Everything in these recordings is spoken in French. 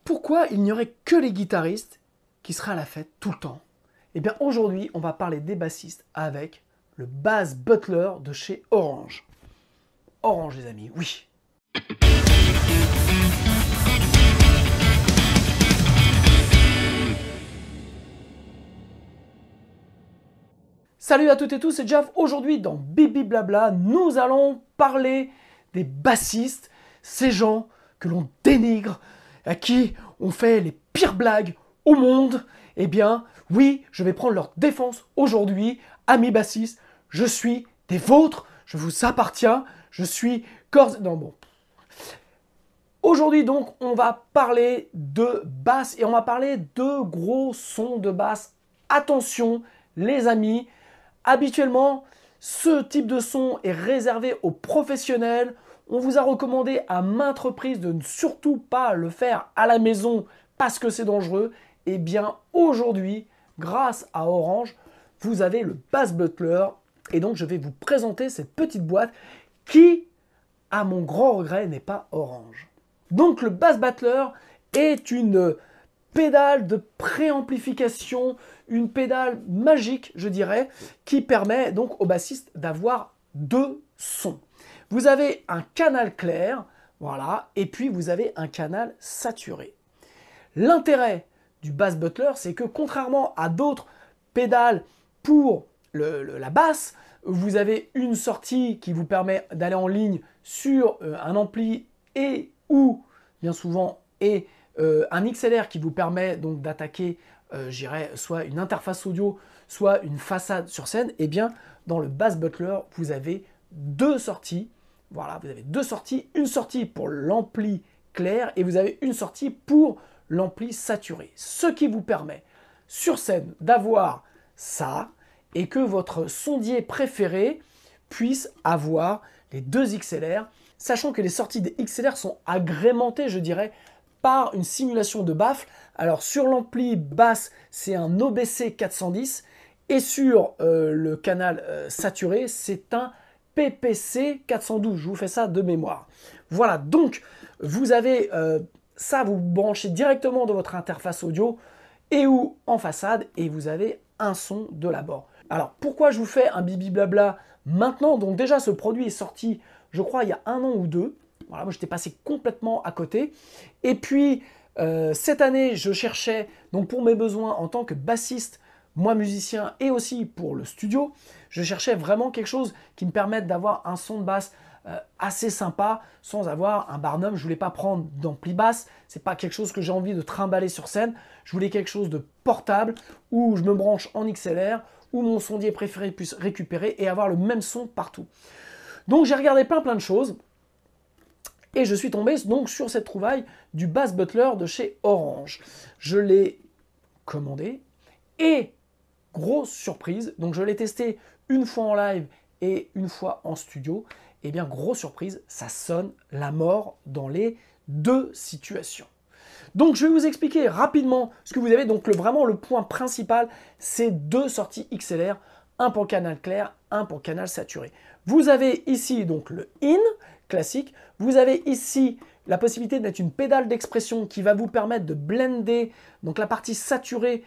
Pourquoi il n'y aurait que les guitaristes qui seraient à la fête tout le temps? Eh bien aujourd'hui, on va parler des bassistes avec le Bass Butler de chez Orange. Orange les amis, oui. Salut à toutes et tous, c'est Jeff. Aujourd'hui dans Bibi Blabla, nous allons parler des bassistes, ces gens que l'on dénigre, à qui on fait les pires blagues au monde. Eh bien, oui, je vais prendre leur défense aujourd'hui. Amis bassistes, je suis des vôtres, je vous appartiens, je suis corps... Non, bon. Aujourd'hui, donc, on va parler de basse et on va parler de gros sons de basse. Attention, les amis, habituellement, ce type de son est réservé aux professionnels. On vous a recommandé à maintes reprises de ne surtout pas le faire à la maison parce que c'est dangereux. Eh bien, aujourd'hui, grâce à Orange, vous avez le Bass Butler. Et donc, je vais vous présenter cette petite boîte qui, à mon grand regret, n'est pas Orange. Donc, le Bass Butler est une pédale de préamplification, une pédale magique, je dirais, qui permet donc aux bassistes d'avoir deux sons. Vous avez un canal clair, voilà, et puis vous avez un canal saturé. L'intérêt du Bass Butler, c'est que contrairement à d'autres pédales pour la basse, vous avez une sortie qui vous permet d'aller en ligne sur un ampli et ou, bien souvent, et un XLR qui vous permet donc d'attaquer, soit une interface audio, soit une façade sur scène. Et bien, dans le Bass Butler, vous avez deux sorties. Voilà, vous avez deux sorties. Une sortie pour l'ampli clair et vous avez une sortie pour l'ampli saturé. Ce qui vous permet, sur scène, d'avoir ça et que votre sondier préféré puisse avoir les deux XLR, sachant que les sorties des XLR sont agrémentées, je dirais, par une simulation de baffle. Alors sur l'ampli basse, c'est un OBC 410 et sur le canal saturé, c'est un PPC 412. Je vous fais ça de mémoire. Voilà, donc vous avez ça, vous branchez directement dans votre interface audio et ou en façade et vous avez un son de l'abord. Alors pourquoi je vous fais un bibi blabla maintenant? Donc déjà ce produit est sorti, je crois, il y a 1 an ou 2. Voilà, moi j'étais passé complètement à côté. Et puis cette année, je cherchais, donc pour mes besoins en tant que bassiste, moi musicien et aussi pour le studio, je cherchais vraiment quelque chose qui me permette d'avoir un son de basse assez sympa sans avoir un Barnum. Je voulais pas prendre d'ampli basse, c'est pas quelque chose que j'ai envie de trimballer sur scène. Je voulais quelque chose de portable où je me branche en XLR, où mon sondier préféré puisse récupérer et avoir le même son partout. Donc j'ai regardé plein de choses. Et je suis tombé donc sur cette trouvaille du Bass Butler de chez Orange. Je l'ai commandé et grosse surprise, donc je l'ai testé une fois en live et une fois en studio. Et bien grosse surprise, ça sonne la mort dans les deux situations. Donc je vais vous expliquer rapidement ce que vous avez. Donc vraiment le point principal, c'est deux sorties XLR, un pour canal clair, un pour canal saturé. Vous avez ici donc le in classique. Vous avez ici la possibilité de mettre une pédale d'expression qui va vous permettre de blender donc la partie saturée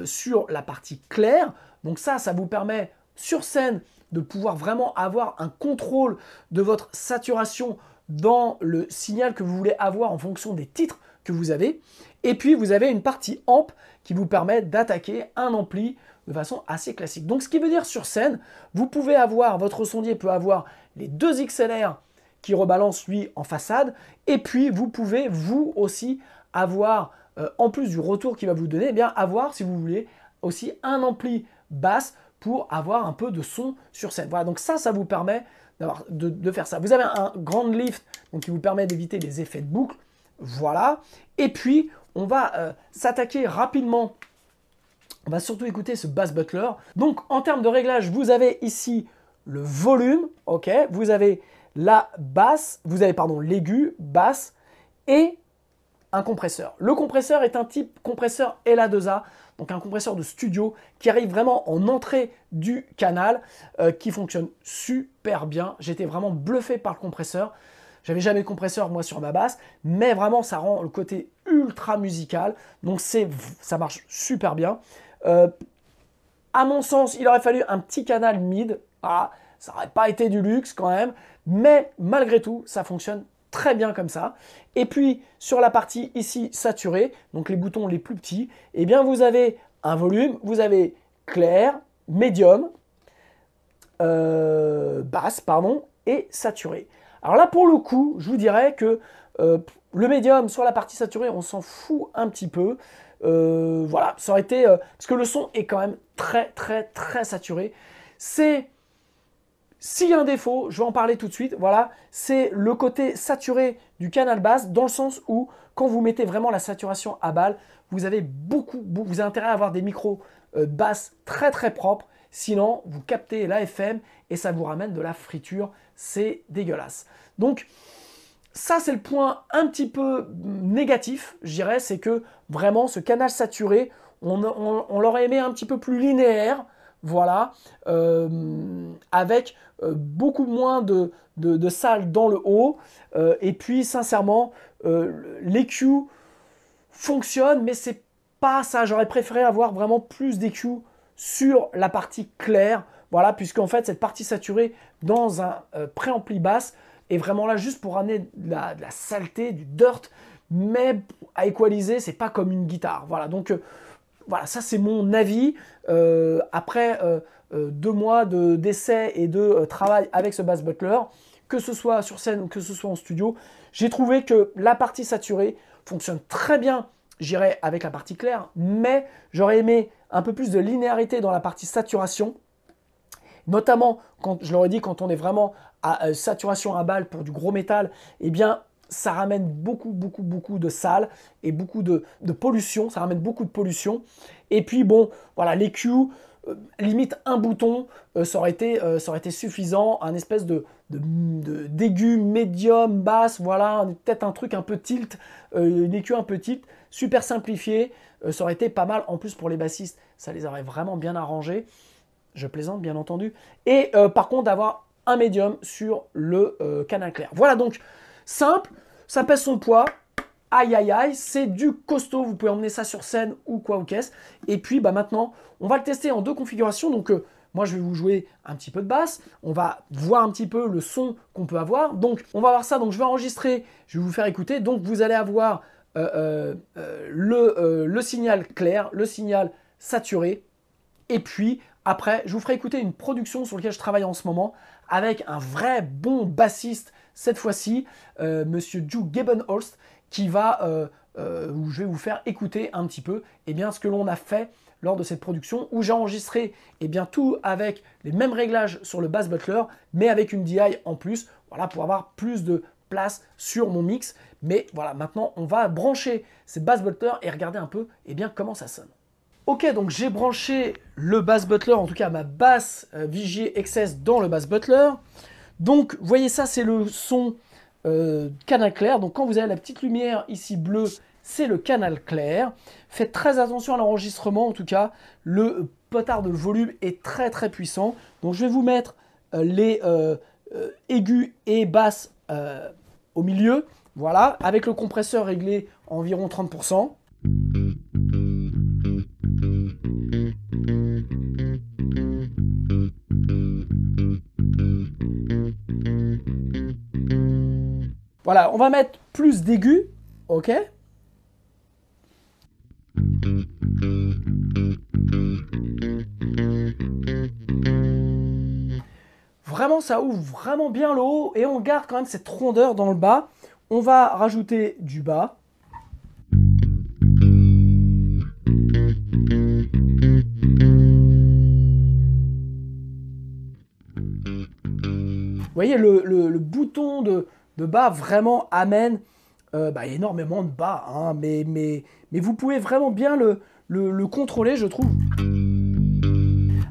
sur la partie claire. Donc ça vous permet sur scène de pouvoir vraiment avoir un contrôle de votre saturation dans le signal que vous voulez avoir en fonction des titres que vous avez. Et puis vous avez une partie amp qui vous permet d'attaquer un ampli de façon assez classique. Donc ce qui veut dire sur scène, vous pouvez avoir, votre sondier peut avoir les deux XLR qui rebalancent lui en façade, et puis vous pouvez vous aussi avoir, en plus du retour qu'il va vous donner, eh bien avoir, si vous voulez, aussi un ampli basse pour avoir un peu de son sur scène. Voilà, donc ça vous permet de faire ça. Vous avez un grand lift donc, qui vous permet d'éviter les effets de boucle. Voilà. Et puis, on va s'attaquer rapidement. On va surtout écouter ce Bass Butler. Donc, en termes de réglage, vous avez ici le volume, ok. Vous avez la basse, vous avez, pardon, l'aigu, basse et un compresseur. Le compresseur est un type compresseur LA2A, donc un compresseur de studio qui arrive vraiment en entrée du canal, qui fonctionne super bien. J'étais vraiment bluffé par le compresseur. J'avais jamais de compresseur moi sur ma basse, mais vraiment ça rend le côté ultra musical. Donc ça marche super bien. À mon sens, il aurait fallu un petit canal mid. Ah, ça n'aurait pas été du luxe quand même. Mais malgré tout, ça fonctionne très bien comme ça. Et puis, sur la partie ici saturée, donc les boutons les plus petits, eh bien, vous avez un volume, vous avez clair, médium, basse, pardon, et saturé. Alors là, pour le coup, je vous dirais que le médium sur la partie saturée, on s'en fout un petit peu. Voilà, ça aurait été... parce que le son est quand même très, très, très saturé. C'est... S'il y a un défaut, je vais en parler tout de suite, voilà, c'est le côté saturé du canal basse, dans le sens où, quand vous mettez vraiment la saturation à balle, vous avez vous avez intérêt à avoir des micros basses très très propres, sinon vous captez la FM et ça vous ramène de la friture, c'est dégueulasse. Donc, ça, c'est le point un petit peu négatif, je dirais, c'est que vraiment, ce canal saturé, on l'aurait aimé un petit peu plus linéaire, voilà, avec beaucoup moins de salles dans le haut. Et puis, sincèrement, l'EQ fonctionne, mais c'est pas ça. J'aurais préféré avoir vraiment plus d'EQ sur la partie claire, voilà, puisqu'en fait, cette partie saturée dans un préampli basse est vraiment là juste pour amener de la saleté, du dirt, mais à équaliser, c'est pas comme une guitare. Voilà, donc voilà, ça c'est mon avis. Après 2 mois d'essai et de travail avec ce Bass Butler, que ce soit sur scène ou que ce soit en studio, j'ai trouvé que la partie saturée fonctionne très bien, j'irais avec la partie claire, mais j'aurais aimé un peu plus de linéarité dans la partie saturation. Notamment, quand je leur ai dit, quand on est vraiment à saturation à balle pour du gros métal, eh bien, ça ramène beaucoup de salles et beaucoup de pollution. Ça ramène beaucoup de pollution. Et puis, bon, voilà, l'EQ, limite un bouton, ça aurait été suffisant. Un espèce d'aigu, médium, basse, voilà, peut-être un truc un peu tilt, une EQ un peu tilt, super simplifié. Ça aurait été pas mal. En plus, pour les bassistes, ça les aurait vraiment bien arrangés. Je plaisante, bien entendu. Et par contre, d'avoir un médium sur le canal clair. Voilà, donc, simple, ça pèse son poids. Aïe, aïe, aïe, c'est du costaud. Vous pouvez emmener ça sur scène ou quoi ou qu'est-ce. Et puis, bah, maintenant, on va le tester en 2 configurations. Donc, moi, je vais vous jouer un petit peu de basse. On va voir un petit peu le son qu'on peut avoir. Donc, on va voir ça. Donc, je vais enregistrer. Je vais vous faire écouter. Donc, vous allez avoir le signal clair, le signal saturé. Et puis, après, je vous ferai écouter une production sur laquelle je travaille en ce moment avec un vrai bon bassiste, cette fois-ci, Monsieur Joe Gebenholst, qui va, où je vais vous faire écouter un petit peu ce que l'on a fait lors de cette production, où j'ai enregistré tout avec les mêmes réglages sur le Bass Butler, mais avec une DI en plus, voilà, pour avoir plus de place sur mon mix. Mais voilà, maintenant, on va brancher cette Bass Butler et regarder un peu comment ça sonne. Ok, donc j'ai branché le Bass Butler, en tout cas ma basse Vigier XS dans le Bass Butler. Donc, vous voyez ça, c'est le son canal clair. Donc, quand vous avez la petite lumière ici bleue, c'est le canal clair. Faites très attention à l'enregistrement, en tout cas. Le potard de volume est très très puissant. Donc, je vais vous mettre les aigus et basses au milieu. Voilà, avec le compresseur réglé à environ 30%. Voilà, on va mettre plus d'aigus, ok? Vraiment, ça ouvre vraiment bien le haut et on garde quand même cette rondeur dans le bas. On va rajouter du bas. Vous voyez, le bouton de bas vraiment amène énormément de bas, hein, mais vous pouvez vraiment bien le contrôler, je trouve.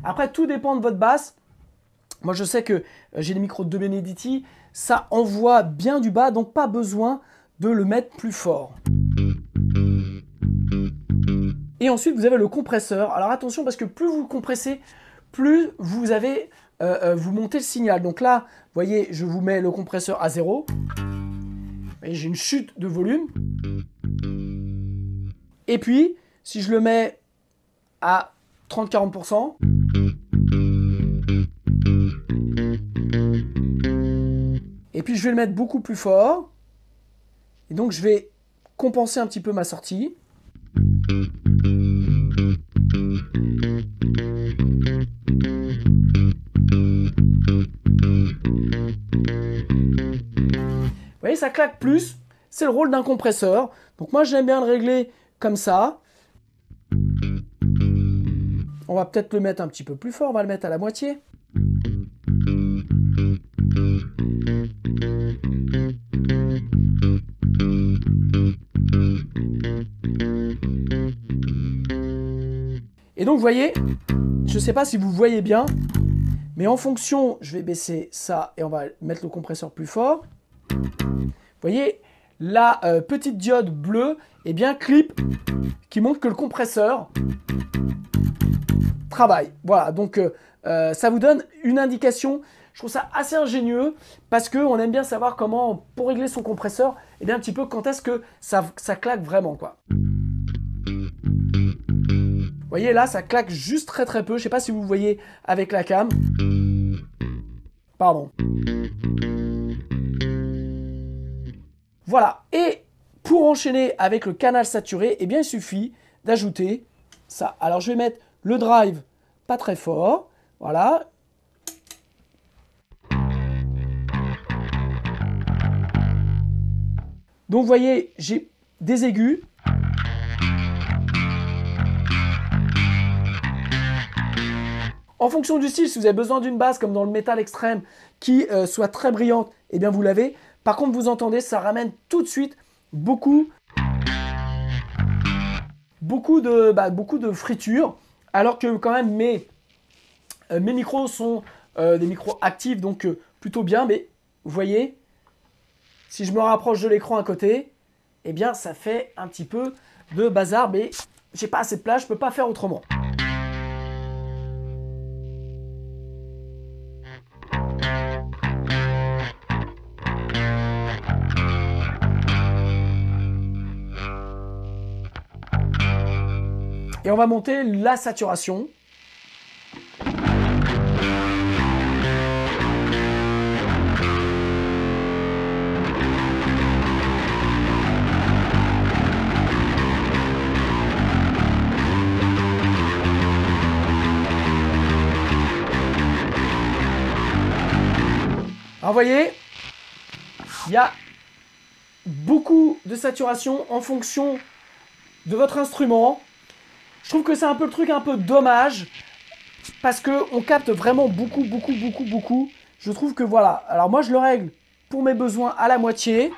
Après, tout dépend de votre basse. Moi, je sais que j'ai les micros de Benedetti, ça envoie bien du bas, donc pas besoin de le mettre plus fort. Et ensuite, vous avez le compresseur. Alors attention, parce que plus vous compressez, plus vous avez... vous montez le signal. Donc là, vous voyez, je vous mets le compresseur à 0. J'ai une chute de volume. Et puis, si je le mets à 30-40%, et puis je vais le mettre beaucoup plus fort, et donc je vais compenser un petit peu ma sortie. Vous voyez, ça claque plus, c'est le rôle d'un compresseur. Donc moi j'aime bien le régler comme ça. On va peut-être le mettre un petit peu plus fort, on va le mettre à la moitié. Et donc vous voyez, je ne sais pas si vous voyez bien, mais en fonction, je vais baisser ça et on va mettre le compresseur plus fort. Vous voyez, la petite diode bleue, eh bien, clip, qui montre que le compresseur travaille. Voilà, donc ça vous donne une indication. Je trouve ça assez ingénieux parce qu'on aime bien savoir comment, pour régler son compresseur, eh bien, un petit peu quand est-ce que ça claque vraiment, quoi. Vous voyez, là, ça claque juste très très peu. Je ne sais pas si vous voyez avec la cam. Pardon. Voilà. Et pour enchaîner avec le canal saturé, eh bien, il suffit d'ajouter ça. Alors, je vais mettre le drive pas très fort. Voilà. Donc, vous voyez, j'ai des aigus. En fonction du style, si vous avez besoin d'une basse comme dans le métal extrême qui soit très brillante, eh bien vous l'avez. Par contre, vous entendez, ça ramène tout de suite beaucoup de friture, alors que quand même mes micros sont des micros actifs, donc plutôt bien. Mais vous voyez, si je me rapproche de l'écran à côté, eh bien ça fait un petit peu de bazar, mais j'ai pas assez de place, je peux pas faire autrement. Et on va monter la saturation. Alors vous voyez, il y a beaucoup de saturation en fonction de votre instrument. Je trouve que c'est un peu le truc un peu dommage parce qu'on capte vraiment beaucoup. Je trouve que voilà. Alors moi, je le règle pour mes besoins à la moitié.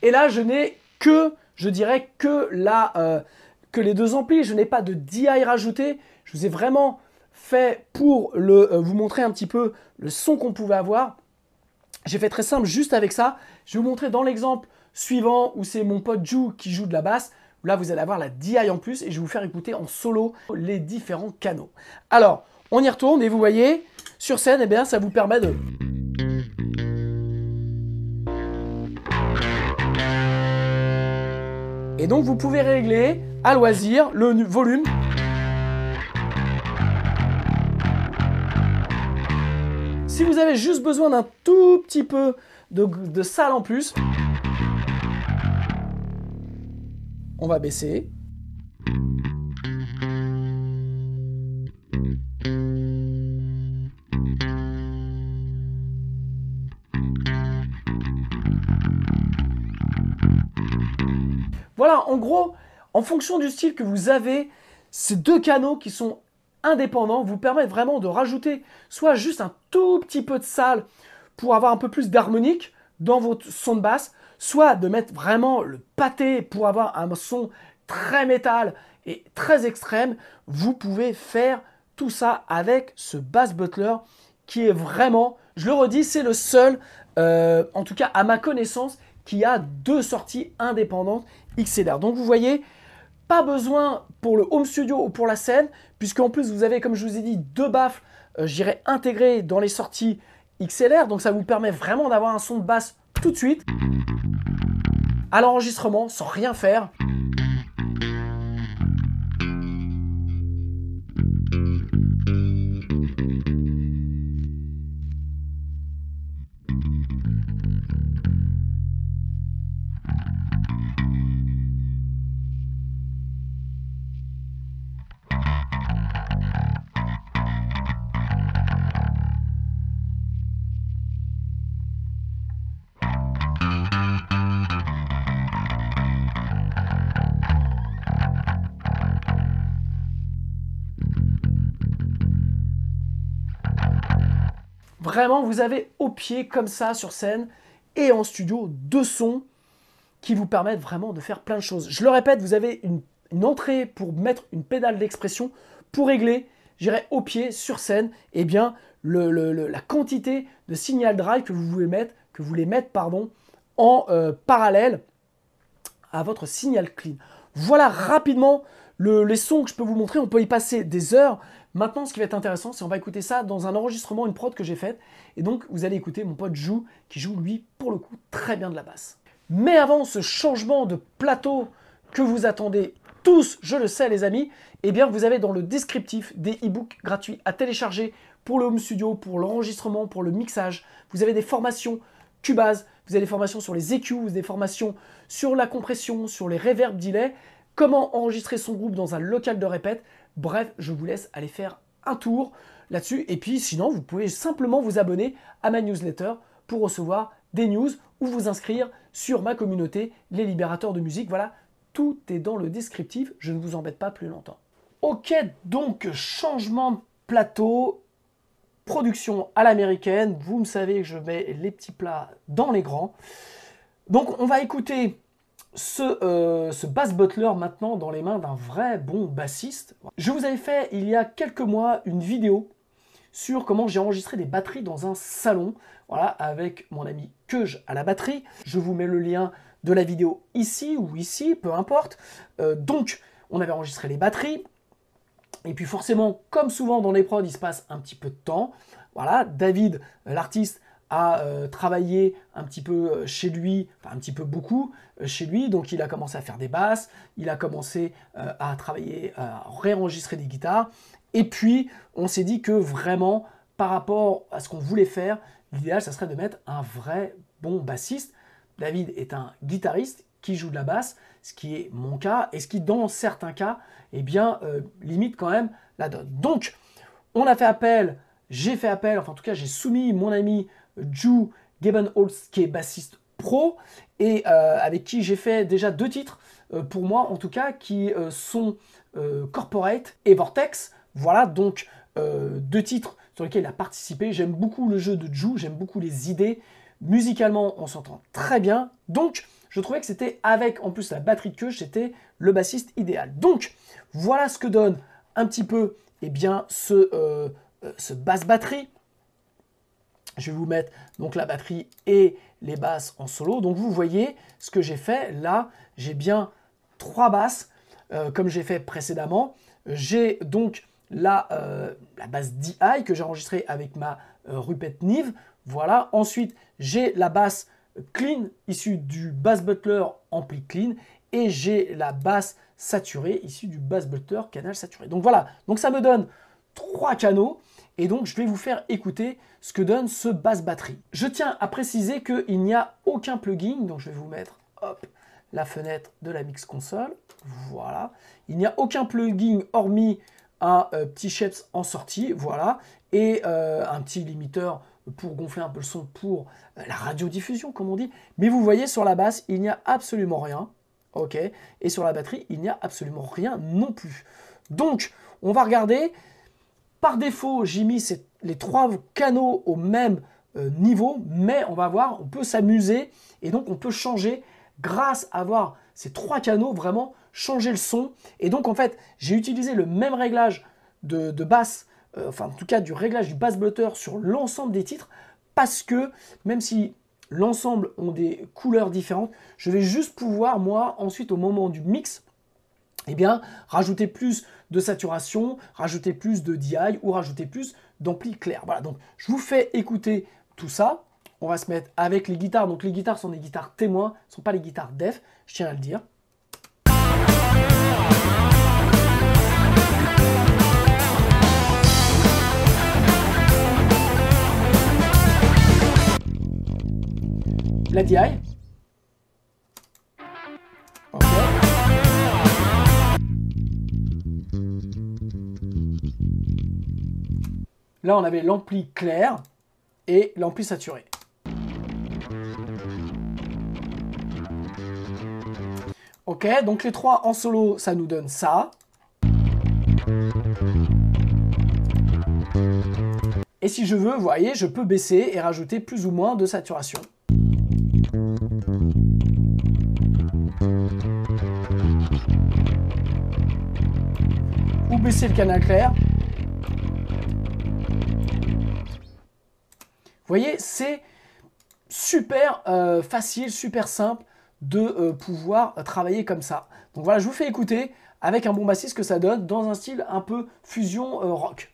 Et là, je n'ai que, je dirais, que les deux amplis. Je n'ai pas de DI rajouté. Je vous ai vraiment fait pour vous montrer un petit peu le son qu'on pouvait avoir. J'ai fait très simple juste avec ça. Je vais vous montrer dans l'exemple suivant où c'est mon pote Ju qui joue de la basse. Là, vous allez avoir la DI en plus et je vais vous faire écouter en solo les différents canaux. Alors, on y retourne et vous voyez, sur scène, eh bien, ça vous permet de... Et donc, vous pouvez régler à loisir le volume. Si vous avez juste besoin d'un tout petit peu de salle en plus, on va baisser. Voilà, en gros, en fonction du style que vous avez, ces deux canaux qui sont indépendants vous permettent vraiment de rajouter soit juste un tout petit peu de salle pour avoir un peu plus d'harmonique dans votre son de basse, soit de mettre vraiment le pâté pour avoir un son très métal et très extrême, vous pouvez faire tout ça avec ce Bass Butler qui est vraiment, je le redis, c'est le seul, en tout cas à ma connaissance, qui a 2 sorties indépendantes XLR. Donc vous voyez, pas besoin pour le home studio ou pour la scène, puisqu'en plus vous avez, comme je vous ai dit, 2 baffles, j'irai intégrer dans les sorties XLR, donc ça vous permet vraiment d'avoir un son de basse tout de suite, à l'enregistrement, sans rien faire. Vraiment, vous avez au pied comme ça sur scène et en studio 2 sons qui vous permettent vraiment de faire plein de choses. Je le répète, vous avez une entrée pour mettre une pédale d'expression pour régler, j'irai au pied sur scène, eh bien la quantité de signal drive que vous voulez mettre en parallèle à votre signal clean. Voilà rapidement les sons que je peux vous montrer. On peut y passer des heures. Maintenant, ce qui va être intéressant, c'est qu'on va écouter ça dans un enregistrement, une prod que j'ai faite. Et donc, vous allez écouter mon pote Jou, qui joue, lui, pour le coup, très bien de la basse. Mais avant ce changement de plateau que vous attendez tous, je le sais les amis, eh bien, vous avez dans le descriptif des e-books gratuits à télécharger pour le home studio, pour l'enregistrement, pour le mixage. Vous avez des formations Cubase, vous avez des formations sur les EQ, vous avez des formations sur la compression, sur les reverb delay, comment enregistrer son groupe dans un local de répète. Bref, je vous laisse aller faire un tour là-dessus. Et puis sinon, vous pouvez simplement vous abonner à ma newsletter pour recevoir des news ou vous inscrire sur ma communauté, les libérateurs de musique. Voilà, tout est dans le descriptif. Je ne vous embête pas plus longtemps. Ok, donc changement de plateau, production à l'américaine. Vous me savez que je mets les petits plats dans les grands. Donc on va écouter ce Bass Butler maintenant dans les mains d'un vrai bon bassiste. Je vous avais fait il y a quelques mois une vidéo sur comment j'ai enregistré des batteries dans un salon, voilà, avec mon ami Keuj à la batterie. Je vous mets le lien de la vidéo ici ou ici, peu importe. Donc on avait enregistré les batteries. Et puis forcément, comme souvent dans les prods, il se passe un petit peu de temps. Voilà, David, l'artiste, a travaillé un petit peu chez lui, enfin un petit peu beaucoup chez lui, donc il a commencé à faire des basses, il a commencé à travailler, à réenregistrer des guitares, et puis on s'est dit que vraiment, par rapport à ce qu'on voulait faire, l'idéal, ça serait de mettre un vrai bon bassiste. David est un guitariste qui joue de la basse, ce qui est mon cas, et ce qui, dans certains cas, eh bien, limite quand même la donne. Donc, on a fait appel, j'ai fait appel, enfin en tout cas, j'ai soumis mon ami Jou Gebenholz, qui est bassiste pro, et avec qui j'ai fait déjà 2 titres, pour moi en tout cas, qui sont Corporate et Vortex. Voilà, donc 2 titres sur lesquels il a participé. J'aime beaucoup le jeu de Jou, j'aime beaucoup les idées. Musicalement, on s'entend très bien. Donc, je trouvais que c'était, avec en plus la batterie de queue, c'était le bassiste idéal. Donc, voilà ce que donne un petit peu eh bien, ce basse batterie. Je vais vous mettre donc la batterie et les basses en solo. Donc vous voyez ce que j'ai fait. Là, j'ai bien 3 basses, comme j'ai fait précédemment. J'ai donc la basse DI que j'ai enregistrée avec ma Rupert Neve. Voilà. Ensuite, j'ai la basse clean issue du Bass Butler ampli clean. Et j'ai la basse saturée issue du Bass Butler canal saturé. Donc voilà. Donc ça me donne 3 canaux. Et donc, je vais vous faire écouter ce que donne ce basse batterie. Je tiens à préciser qu'il n'y a aucun plugin. Donc, je vais vous mettre hop, la fenêtre de la mix console. Voilà. Il n'y a aucun plugin hormis un petit Sheps en sortie. Voilà. Et un petit limiteur pour gonfler un peu le son pour la radiodiffusion, comme on dit. Mais vous voyez, sur la basse, il n'y a absolument rien. OK. Et sur la batterie, il n'y a absolument rien non plus. Donc, on va regarder. Par défaut, j'ai mis les 3 canaux au même niveau, mais on va voir, on peut s'amuser et donc on peut changer grâce à avoir ces 3 canaux, vraiment changer le son. Et donc en fait, j'ai utilisé le même réglage de basse, enfin en tout cas du réglage du bass blutter sur l'ensemble des titres, parce que même si l'ensemble ont des couleurs différentes, je vais juste pouvoir, moi, ensuite au moment du mix, eh bien, rajouter plus de saturation, rajouter plus de DI ou rajouter plus d'ampli clair. Voilà, donc je vous fais écouter tout ça. On va se mettre avec les guitares. Donc les guitares sont des guitares témoins, ce ne sont pas les guitares def, je tiens à le dire. La DI. Ok. Là, on avait l'ampli clair et l'ampli saturé. Ok, donc les 3 en solo, ça nous donne ça. Et si je veux, vous voyez, je peux baisser et rajouter plus ou moins de saturation. Ou baisser le canal clair. Vous voyez, c'est super facile, super simple de pouvoir travailler comme ça. Donc voilà, je vous fais écouter avec un bon bassiste ce que ça donne dans un style un peu fusion rock.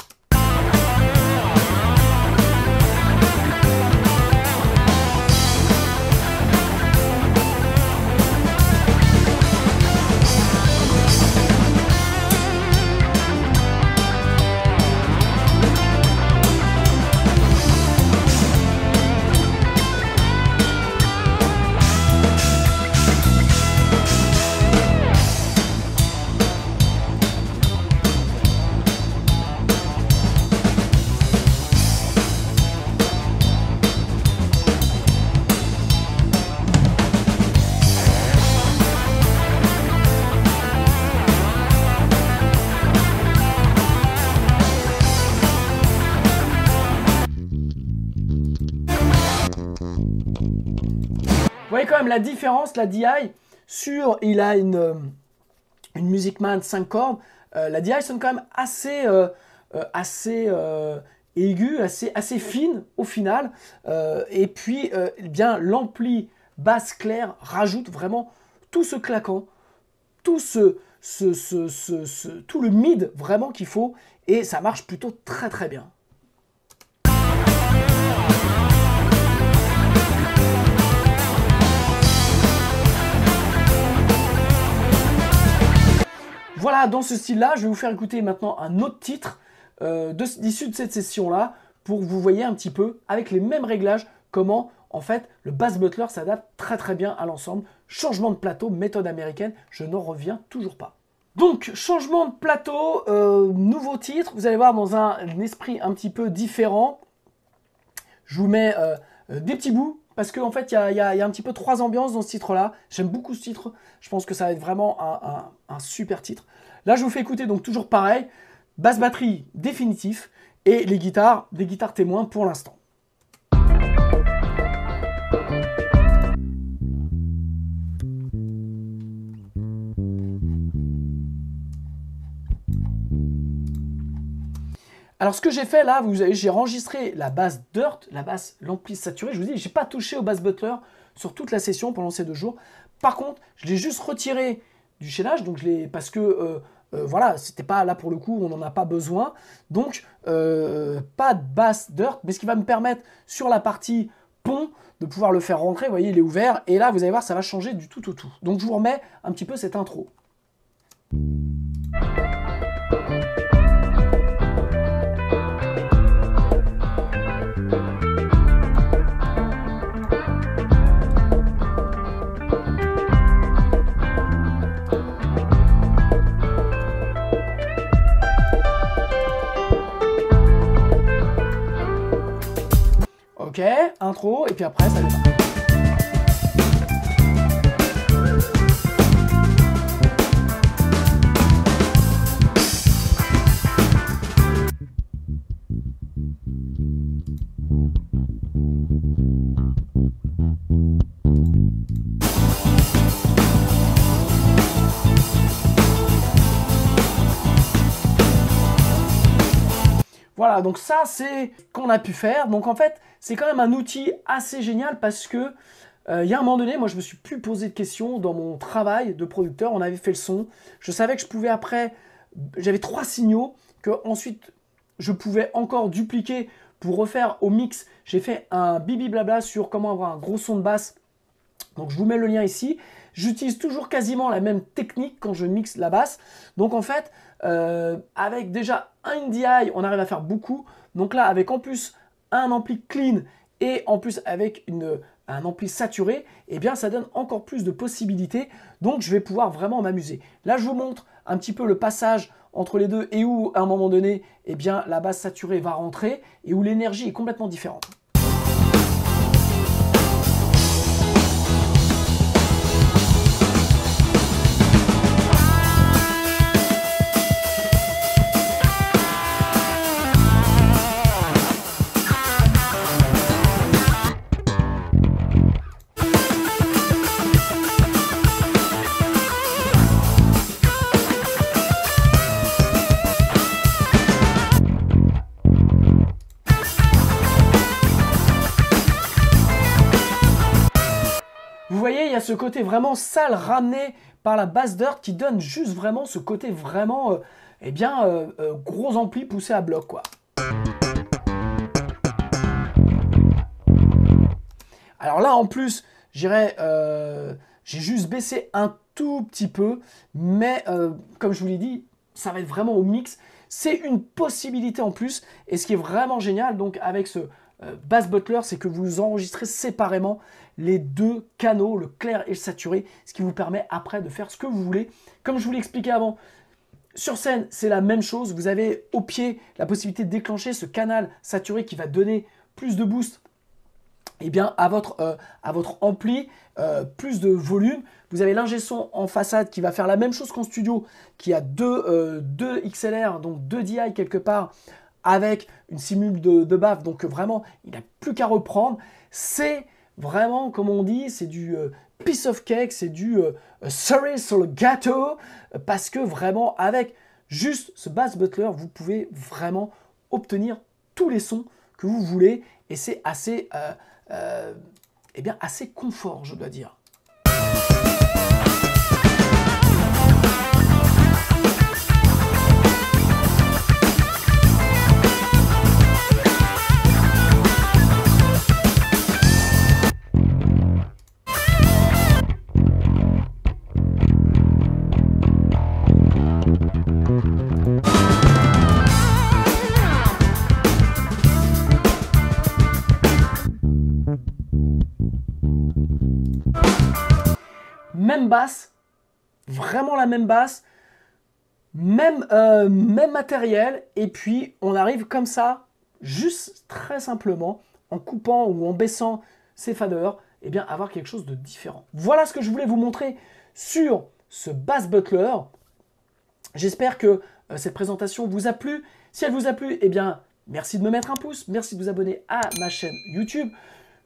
Vous voyez quand même la différence, la DI, il a une Music Man 5 cordes, la DI sonne quand même assez aiguë, assez fine au final, et puis eh bien l'ampli basse claire rajoute vraiment tout ce claquant, tout tout le mid vraiment qu'il faut, et ça marche plutôt très très bien. Voilà, dans ce style-là, je vais vous faire écouter maintenant un autre titre issu de cette session-là pour que vous voyez un petit peu, avec les mêmes réglages, comment, en fait, le bass butler s'adapte très très bien à l'ensemble. Changement de plateau, méthode américaine, je n'en reviens toujours pas. Donc, changement de plateau, nouveau titre, vous allez voir dans un esprit un petit peu différent. Je vous mets des petits bouts, parce qu'en fait, il y a un petit peu 3 ambiances dans ce titre-là. J'aime beaucoup ce titre. Je pense que ça va être vraiment un super titre. Là, je vous fais écouter, donc toujours pareil. Basse batterie définitif et les guitares, des guitares témoins pour l'instant. Alors ce que j'ai fait là, j'ai enregistré la basse dirt, l'ampli saturé. Je vous dis, j'ai pas touché au bass butler sur toute la session pendant ces 2 jours. Par contre, je l'ai juste retiré du chaînage, donc parce que voilà, c'était pas là pour le coup, on n'en a pas besoin. Donc pas de basse dirt, mais ce qui va me permettre sur la partie pont de pouvoir le faire rentrer. Vous voyez, il est ouvert et là, vous allez voir, ça va changer du tout au tout. Donc je vous remets un petit peu cette intro. Ok, intro, et puis après ça démarre. voilà, donc ça c'est ce qu'on a pu faire. Donc en fait, c'est quand même un outil assez génial parce que il y a un moment donné, moi je me suis plus posé de questions dans mon travail de producteur. On avait fait le son. Je savais que je pouvais après, j'avais 3 signaux que ensuite je pouvais encore dupliquer pour refaire au mix. J'ai fait un bibi blabla sur comment avoir un gros son de basse. Donc je vous mets le lien ici. J'utilise toujours quasiment la même technique quand je mixe la basse. Donc en fait, avec déjà un DI, on arrive à faire beaucoup. Donc là, avec en plus un ampli clean et en plus avec un ampli saturé, eh bien ça donne encore plus de possibilités. Donc je vais pouvoir vraiment m'amuser. Là, je vous montre un petit peu le passage entre les deux et où à un moment donné, eh bien la basse saturée va rentrer et où l'énergie est complètement différente. Vous voyez, il y a ce côté vraiment sale ramené par la basse dirt qui donne juste vraiment ce côté vraiment, gros ampli poussé à bloc, quoi. Alors là, en plus, j'ai juste baissé un tout petit peu, mais comme je vous l'ai dit, ça va être vraiment au mix. C'est une possibilité en plus, et ce qui est vraiment génial, donc avec ce Bass Butler, c'est que vous enregistrez séparément les deux canaux, le clair et le saturé, ce qui vous permet après de faire ce que vous voulez. Comme je vous l'ai expliqué avant, sur scène, c'est la même chose. Vous avez au pied la possibilité de déclencher ce canal saturé qui va donner plus de boost à votre ampli, plus de volume. Vous avez l'ingé son en façade qui va faire la même chose qu'en studio, qui a deux XLR, donc 2 DI quelque part, avec une simule de baffe, donc vraiment, il n'a plus qu'à reprendre. C'est vraiment, comme on dit, c'est du piece of cake, c'est du cerise sur le gâteau, parce que vraiment, avec juste ce Bass Butler, vous pouvez vraiment obtenir tous les sons que vous voulez, et c'est assez, assez confort, je dois dire. Même basse, vraiment la même basse, même matériel, et puis on arrive comme ça, juste très simplement, en coupant ou en baissant ces faders, à avoir quelque chose de différent. Voilà ce que je voulais vous montrer sur ce Bass Butler. J'espère que cette présentation vous a plu. Si elle vous a plu, merci de me mettre un pouce, merci de vous abonner à ma chaîne YouTube.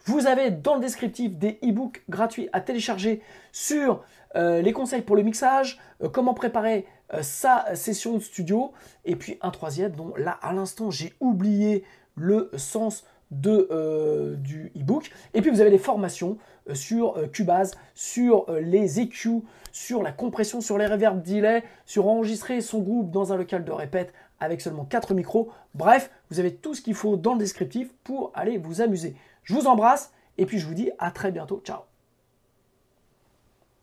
Vous avez dans le descriptif des e-books gratuits à télécharger sur les conseils pour le mixage, comment préparer sa session de studio, et puis un troisième dont là à l'instant j'ai oublié le sens du e-book. Et puis vous avez des formations sur Cubase, sur les EQ, sur la compression, sur les reverb delay, sur enregistrer son groupe dans un local de répète avec seulement 4 micros. Bref, vous avez tout ce qu'il faut dans le descriptif pour aller vous amuser. Je vous embrasse et puis je vous dis à très bientôt. Ciao.